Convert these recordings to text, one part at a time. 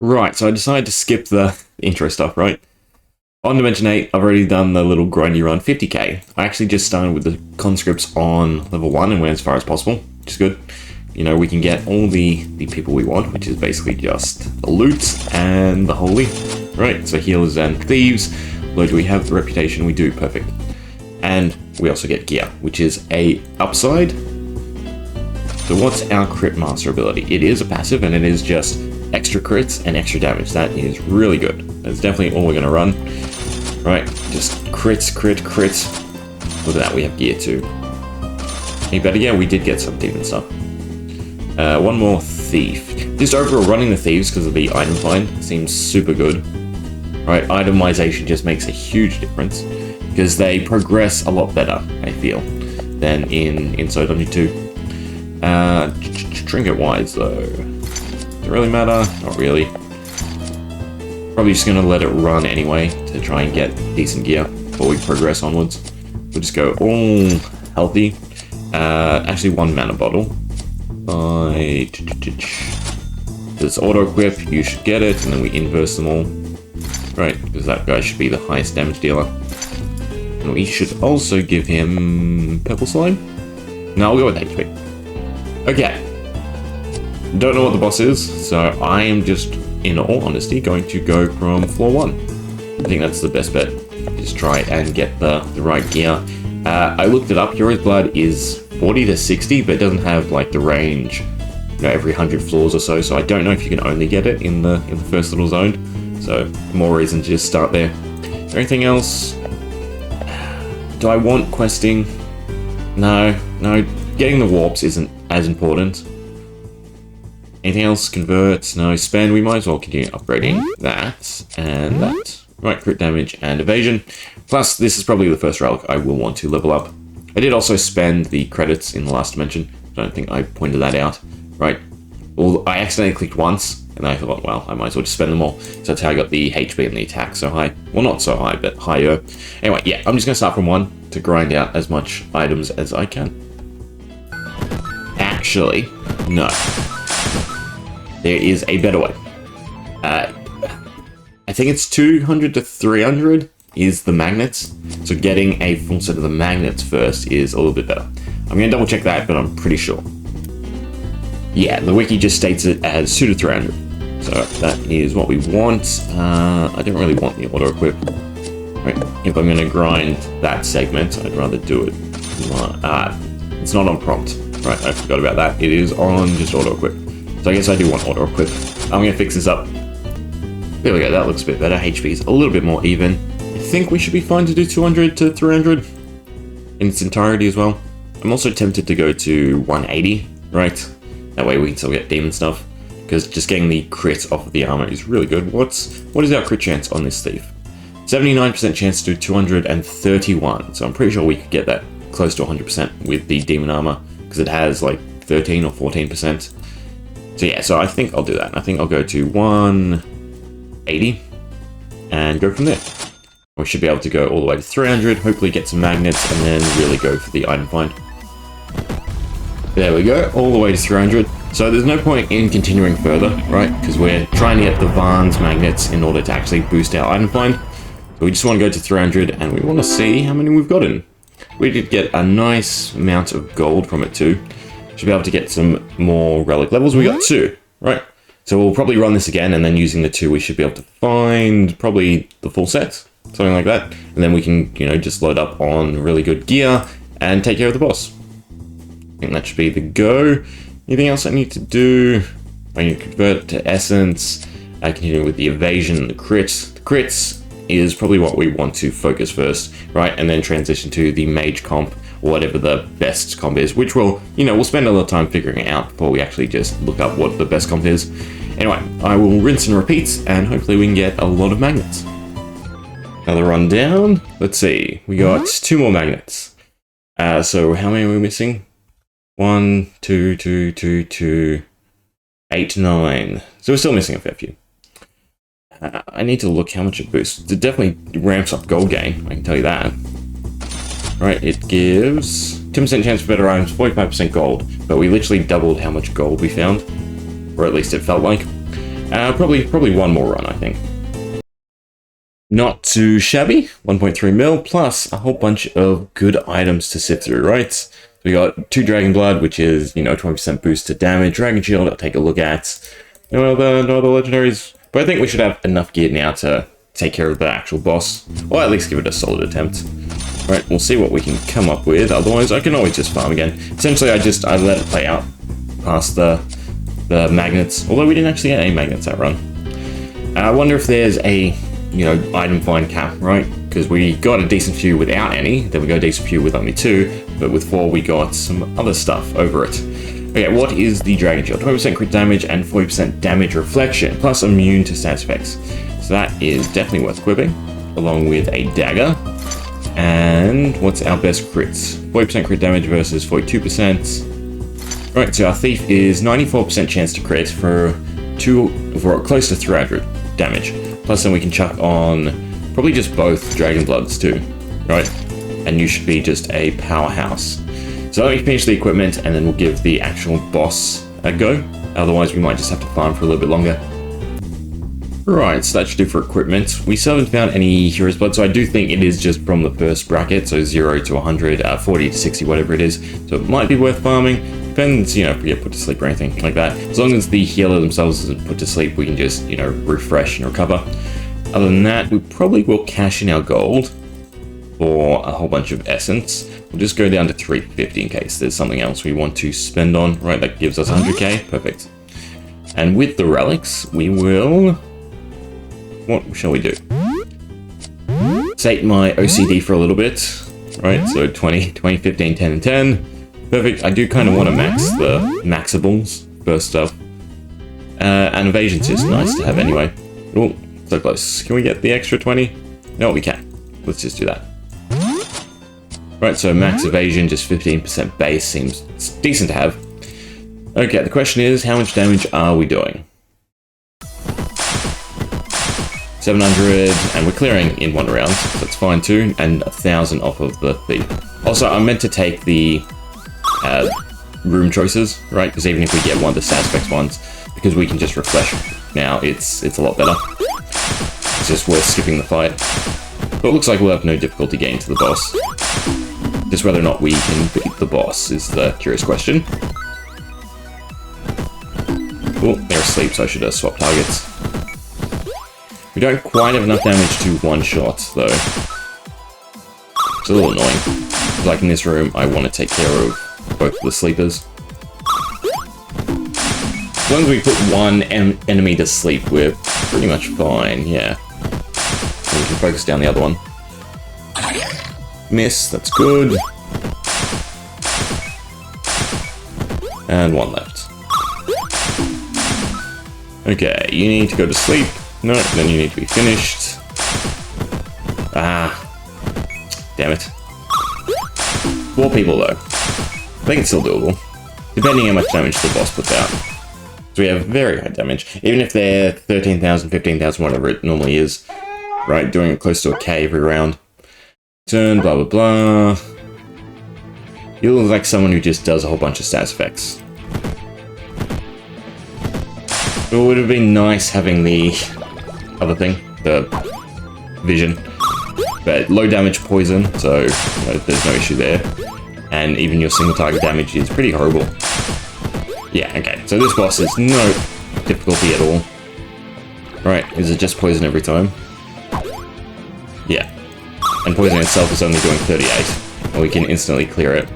Right, so I decided to skip the intro stuff, right? On Dimension 8, I've already done the little grindy run 50k. I actually just started with the conscripts on level 1 and went as far as possible, which is good. You know, we can get all the people we want, which is basically just the loot and the holy. Right, so healers and thieves. Although do we have the reputation? We do, perfect. And we also get gear, which is a upside. So what's our crit master ability? It is a passive and it is just extra crits and extra damage. That is really good. That's definitely all we're going to run. Right, just crits, crits. Look at that, we have gear too. Any better? Yeah, we did get some demon stuff. One more thief. Just overall running the thieves because of the item find seems super good. Right, itemization just makes a huge difference because they progress a lot better, I feel, than in Inside Dungeon 2. Trinket wise though. Does it really matter? Not really. Probably just going to let it run anyway to try and get decent gear before we progress onwards. We'll just go all healthy. Actually, one mana bottle. This auto equip, you should get it, and then we inverse them all. Right, because that guy should be the highest damage dealer. And we should also give him Purple Slime. No, I'll go with HP. Okay. Don't know what the boss is, so I am just, in all honesty, going to go from floor 1. I think that's the best bet. Just try and get the right gear. I looked it up. Hero's Blood is 40 to 60, but it doesn't have like the range, you know, every 100 floors or so. So I don't know if you can only get it in the first little zone. So more reason to just start there. Is there anything else? Do I want questing? No. Getting the warps isn't as important. Anything else? Converts? No. Spend? We might as well continue upgrading that and that. Right, crit damage and evasion. Plus, this is probably the first relic I will want to level up. I did also spend the credits in the last dimension. I don't think I pointed that out. Right. Well, I accidentally clicked once, and I thought, well, I might as well just spend them all. So that's how I got the HP and the attack so high. Well, not so high, but higher. Anyway, yeah, I'm just going to start from 1 to grind out as much items as I can. Actually, no. There is a better way. I think it's 200 to 300 is the magnets. So getting a full set of the magnets first is a little bit better. I'm going to double check that, but I'm pretty sure. Yeah, the wiki just states it as 2 to 300. So that is what we want. I don't really want the auto equip. Right, if I'm going to grind that segment, I'd rather do it. It's not on prompt. Right, I forgot about that. It is on just auto equip. So I guess I do want auto equip. I'm going to fix this up. There we go, that looks a bit better. HP is a little bit more even. I think we should be fine to do 200 to 300 in its entirety as well. I'm also tempted to go to 180, right? That way we can still get demon stuff, because just getting the crit off of the armor is really good. What is our crit chance on this thief? 79% chance to 231, so I'm pretty sure we could get that close to 100% with the demon armor, because it has like 13 or 14%. So yeah, so I think I'll do that. I think I'll go to 180 and go from there. We should be able to go all the way to 300, hopefully get some magnets, and then really go for the item find. There we go, all the way to 300. So there's no point in continuing further, right? Because we're trying to get the Varn's magnets in order to actually boost our item find. So we just want to go to 300, and we want to see how many we've gotten. We did get a nice amount of gold from it too. Should be able to get some more relic levels. We got 2, right? So we'll probably run this again, and then using the 2, we should be able to find probably the full set, something like that. And then we can, you know, just load up on really good gear and take care of the boss. I think that should be the go. Anything else I need to do? I need to convert to essence. I continue with the evasion and the crits. The crits is probably what we want to focus first, right? And then transition to the mage comp, or whatever the best comp is, which we'll spend a lot of time figuring it out before we actually just look up what the best comp is. Anyway, I will rinse and repeat, and hopefully we can get a lot of magnets. Another run down. Let's see. We got 2 more magnets. So how many are we missing? 1, 2, 2, 2, 2, 8, 9. So we're still missing a fair few. I need to look how much it boosts. It definitely ramps up gold gain, I can tell you that. Right, it gives 10% chance for better items, 45% gold, but we literally doubled how much gold we found, or at least it felt like. Probably one more run, I think. Not too shabby. 1.3 mil plus a whole bunch of good items to sift through, right? We got 2 Dragon Blood, which is, 20% boost to damage. Dragon Shield, I'll take a look at. No other legendaries. But I think we should have enough gear now to take care of the actual boss. Or at least give it a solid attempt. Right, we'll see what we can come up with. Otherwise, I can always just farm again. Essentially, I let it play out past the magnets. Although we didn't actually get any magnets that run. I wonder if there's a, item find cap, right? Because we got a decent few without any. Then we got a decent few with only 2. But with 4, we got some other stuff over it. Okay, what is the Dragon Shield? 20% crit damage and 40% damage reflection, plus immune to stats effects. So that is definitely worth equipping, along with a dagger. And what's our best crits? 40% crit damage versus 42%. Right, so our thief is 94% chance to crit for close to 300 damage. Plus then we can chuck on probably just both Dragon Bloods too, right? And you should be just a powerhouse. So let me finish the equipment and then we'll give the actual boss a go. Otherwise we might just have to farm for a little bit longer. Right, so that should do for equipment. We still haven't found any Hero's Blood, so I do think it is just from the first bracket, so 0 to 100, 40 to 60, whatever it is. So it might be worth farming. Depends, if we get put to sleep or anything like that. As long as the healer themselves isn't put to sleep, we can just, refresh and recover. Other than that, we probably will cash in our gold for a whole bunch of essence. We'll just go down to 350 in case there's something else we want to spend on. Right, that gives us 100k. Perfect. And with the relics, we will... What shall we do? Sate my OCD for a little bit. Right, so 20, 15, 10, and 10. Perfect. I do kind of want to max the maxables first up. And evasion's just nice to have anyway. Oh, so close. Can we get the extra 20? No, we can. Let's just do that. Right, so max evasion, just 15% base seems decent to have. Okay, the question is, how much damage are we doing? 700, and we're clearing in 1 round, so that's fine too, and 1,000 off of the thief. Also, I meant to take the room choices, right? Because even if we get one of the stat effects ones, because we can just refresh now, it's a lot better. It's just worth skipping the fight. But it looks like we'll have no difficulty getting to the boss. Just whether or not we can beat the boss is the curious question. Oh, they're asleep, so I should have swapped targets. We don't quite have enough damage to one-shot, though. It's a little annoying. Like in this room, I want to take care of both the sleepers. As long as we put one enemy to sleep, we're pretty much fine, yeah. So we can focus down the other one. Miss, that's good. And 1 left. Okay, you need to go to sleep. No, then you need to be finished. Ah. Damn it. 4 people, though. I think it's still doable. Depending how much damage the boss puts out. So we have very high damage. Even if they're 13,000, 15,000, whatever it normally is. Right, doing it close to a K every round. Turn, blah, blah, blah. You look like someone who just does a whole bunch of stats effects. It would have been nice having the other thing, the vision. But low damage poison, so there's no issue there. And even your single target damage is pretty horrible. Yeah, okay, so this boss is no difficulty at all. Right, is it just poison every time? Yeah. And poison itself is only doing 38, and we can instantly clear it.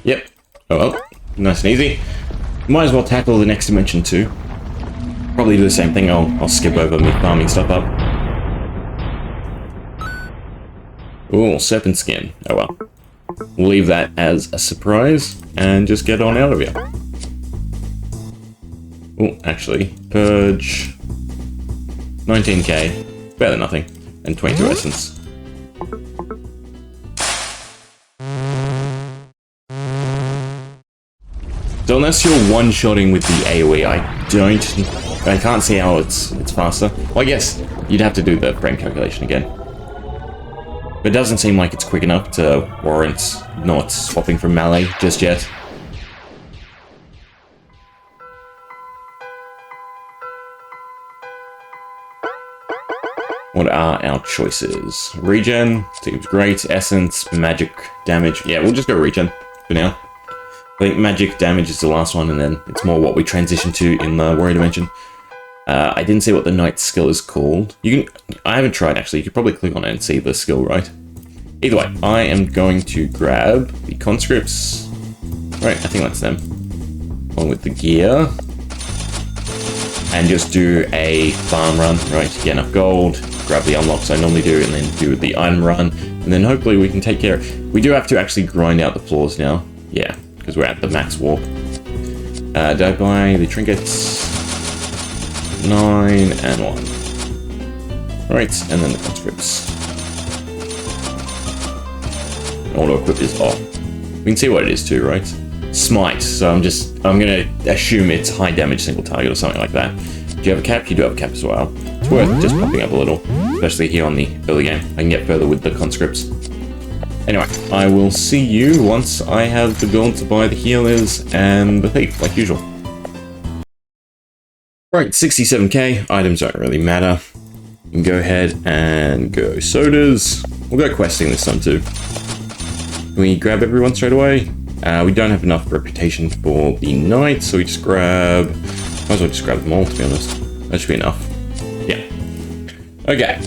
Yep. Oh well, nice and easy. Might as well tackle the next dimension too. Probably do the same thing. I'll skip over me farming stuff up. Ooh, serpent skin. Oh well. We'll leave that as a surprise and just get on out of here. Oh, actually, purge 19k, better than nothing, and 22 essence. So unless you're one-shotting with the AoE, I can't see how it's faster. Well, I guess you'd have to do the frame calculation again. But it doesn't seem like it's quick enough to warrant not swapping from melee just yet. What are our choices? Regen seems great. Essence, magic damage. Yeah, we'll just go regen for now. I think magic damage is the last one, and then it's more what we transition to in the warrior dimension. I didn't see what the knight skill is called. I haven't tried actually. You could probably click on it and see the skill, right? Either way, I am going to grab the conscripts. Right, I think that's them. Along with the gear. And just do a farm run, right? Get enough gold, grab the unlocks I normally do, and then do the item run. And then hopefully we can take care of... We do have to actually grind out the floors now. Yeah, because we're at the max warp. Did I buy the trinkets? 9 and 1. Right, and then the conscripts. Auto-equip is off. We can see what it is too, right? Smite, so I'm gonna assume it's high damage single target or something like that. Do you have a cap? You do have a cap as well. It's worth just popping up a little, especially here on the early game. I can get further with the conscripts. Anyway, I will see you once I have the gold to buy the healers and the thief, like usual. Right, 67k, items don't really matter. You can go ahead and go sodas. We'll go questing this time too. Can we grab everyone straight away? We don't have enough reputation for the knight, so we just grab... Might as well just grab them all, to be honest. That should be enough. Yeah. Okay.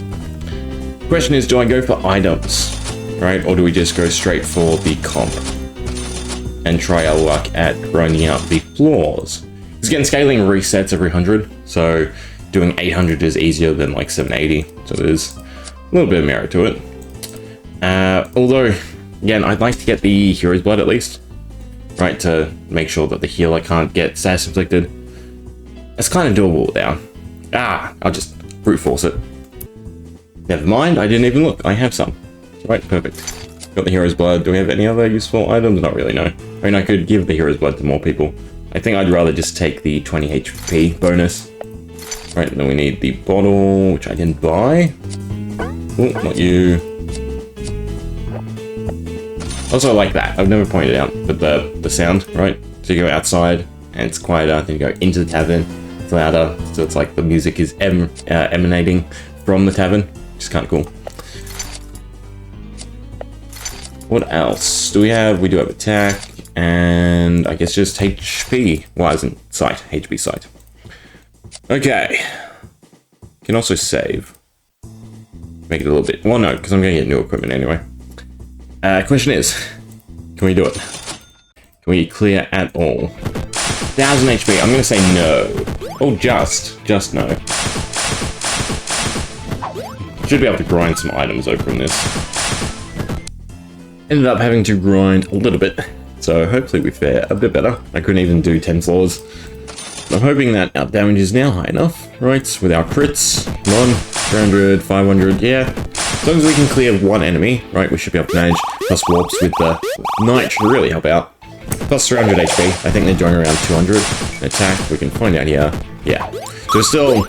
Question is, do I go for items? Right, or do we just go straight for the comp? And try our luck at grinding out the floors? Because again, scaling resets every 100, so doing 800 is easier than like 780, so there's a little bit of merit to it. Although, again, I'd like to get the Hero's Blood at least, right, to make sure that the healer can't get status inflicted. It's kind of doable without. I'll just brute force it. Never mind, I didn't even look, I have some. Right, perfect. Got the Hero's Blood. Do we have any other useful items? Not really, no. I mean, I could give the Hero's Blood to more people. I think I'd rather just take the 20 HP bonus. Right, and then we need the bottle, which I didn't buy. Oh, not you. Also, I like that. I've never pointed out, but the sound, right? So you go outside, and it's quieter. Then you go into the tavern, it's louder. So it's like the music is emanating from the tavern, which is kind of cool. What else do we have? We do have attack, and I guess just HP. Well, isn't sight, HP sight. Okay. Can also save. Make it a little bit. Well, no, because I'm going to get new equipment anyway. Question is, can we do it? Can we clear at all? 1000 HP. I'm going to say no. Oh, just no. Should be able to grind some items though from this. Ended up having to grind a little bit, so hopefully we fare a bit better. I couldn't even do 10 floors. I'm hoping that our damage is now high enough, right? With our crits, come on, 300, 500, yeah. As long as we can clear one enemy, right, we should be able to manage. Plus warps with the knight should really help out. Plus 300 HP, I think they're doing around 200. Attack, we can find out here. Yeah. So we're still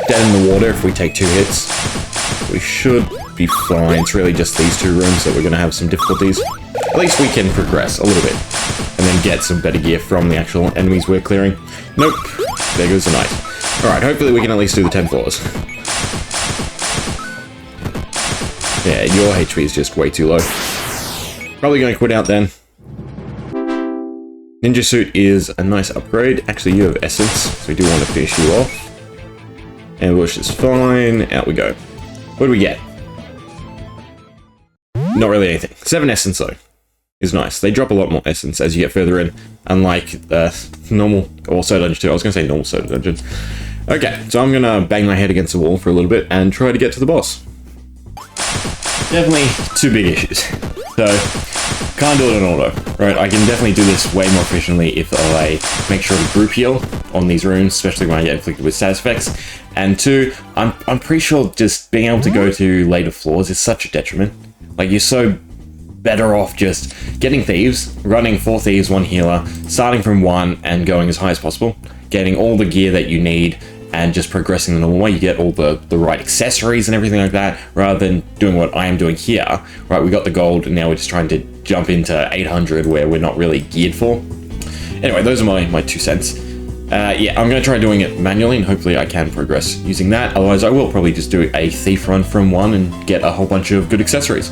dead in the water if we take 2 hits. We should be fine. It's really just these 2 rooms that we're going to have some difficulties. At least we can progress a little bit. And then get some better gear from the actual enemies we're clearing. Nope. There goes the knight. Alright, hopefully we can at least do the 10 floors. Yeah, your HP is just way too low. Probably going to quit out then. Ninja Suit is a nice upgrade. Actually, you have Essence, so we do want to finish you off. Ambush is fine. Out we go. What do we get? Not really anything. 7 Essence, though, is nice. They drop a lot more Essence as you get further in, unlike normal, or Soda Dungeon 2. I was going to say normal Soda Dungeon. Okay, so I'm going to bang my head against the wall for a little bit and try to get to the boss. Definitely 2 big issues. So, can't do it in auto, right? I can definitely do this way more efficiently if I make sure to group heal on these runes, especially when I get inflicted with status effects. And 2, I'm pretty sure just being able to go to later floors is such a detriment. Like, you're so better off just getting thieves, running 4 thieves, 1 healer, starting from 1 and going as high as possible, getting all the gear that you need and just progressing the normal way, you get all the right accessories and everything like that, rather than doing what I am doing here. Right, we got the gold, and now we're just trying to jump into 800 where we're not really geared for. Anyway, those are my 2 cents. Yeah, I'm going to try doing it manually, and hopefully I can progress using that. Otherwise, I will probably just do a thief run from 1 and get a whole bunch of good accessories.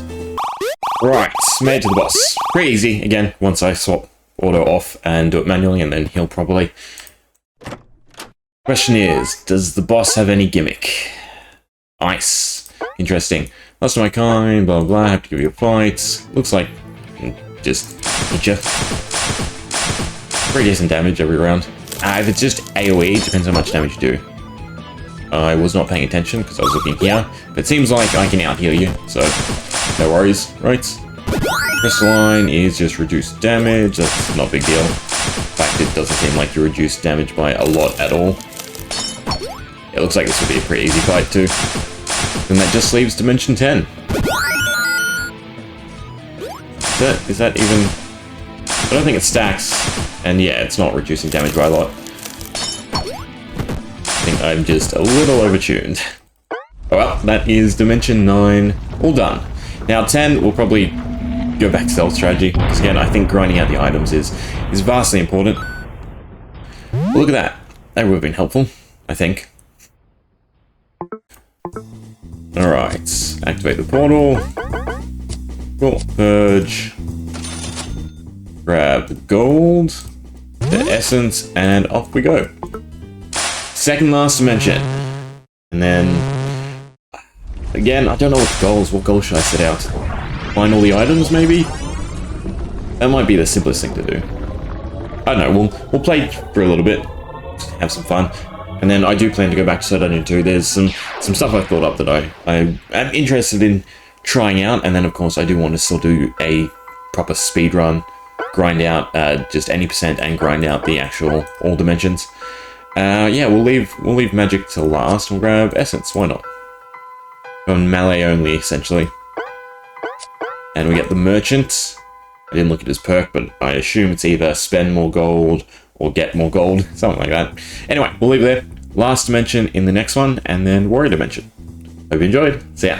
Right, made it to the boss. Pretty easy, again, once I swap auto off and do it manually, and then heal properly. Question is, does the boss have any gimmick? Ice. Interesting. Lost my kind, blah, blah, blah, have to give you a fight. Looks like just hit you. Pretty decent damage every round. If it's just AoE, it depends how much damage you do. I was not paying attention because I was looking here, but it seems like I can out-heal you, so no worries, right? Crystalline is just reduced damage, that's not a big deal. In fact, it doesn't seem like you reduce damage by a lot at all. It looks like this will be a pretty easy fight too. And that just leaves Dimension 10. Is that even... I don't think it stacks. And yeah, it's not reducing damage by a lot. I think I'm just a little overtuned. Oh well, that is Dimension 9 all done. Now 10, we'll probably go back to stealth strategy, because again, I think grinding out the items is vastly important. But look at that. That would have been helpful, I think. Alright, activate the portal. Cool, purge. Grab the gold, the essence, and off we go. Second last dimension. And then, again, I don't know what goal should I set out? Find all the items, maybe? That might be the simplest thing to do. I don't know, we'll play for a little bit, have some fun. And then I do plan to go back to Sir Dungeon 2. There's some stuff I've thought up that I am interested in trying out, and then of course I do want to still do a proper speed run, grind out just any percent and grind out the actual all dimensions. Yeah, we'll leave magic till last. We'll grab essence. Why not? On melee only, essentially. And we get the merchant. I didn't look at his perk, but I assume it's either spend more gold or get more gold, something like that. Anyway, we'll leave it there. Last dimension in the next one, and then warrior dimension. Hope you enjoyed. See ya.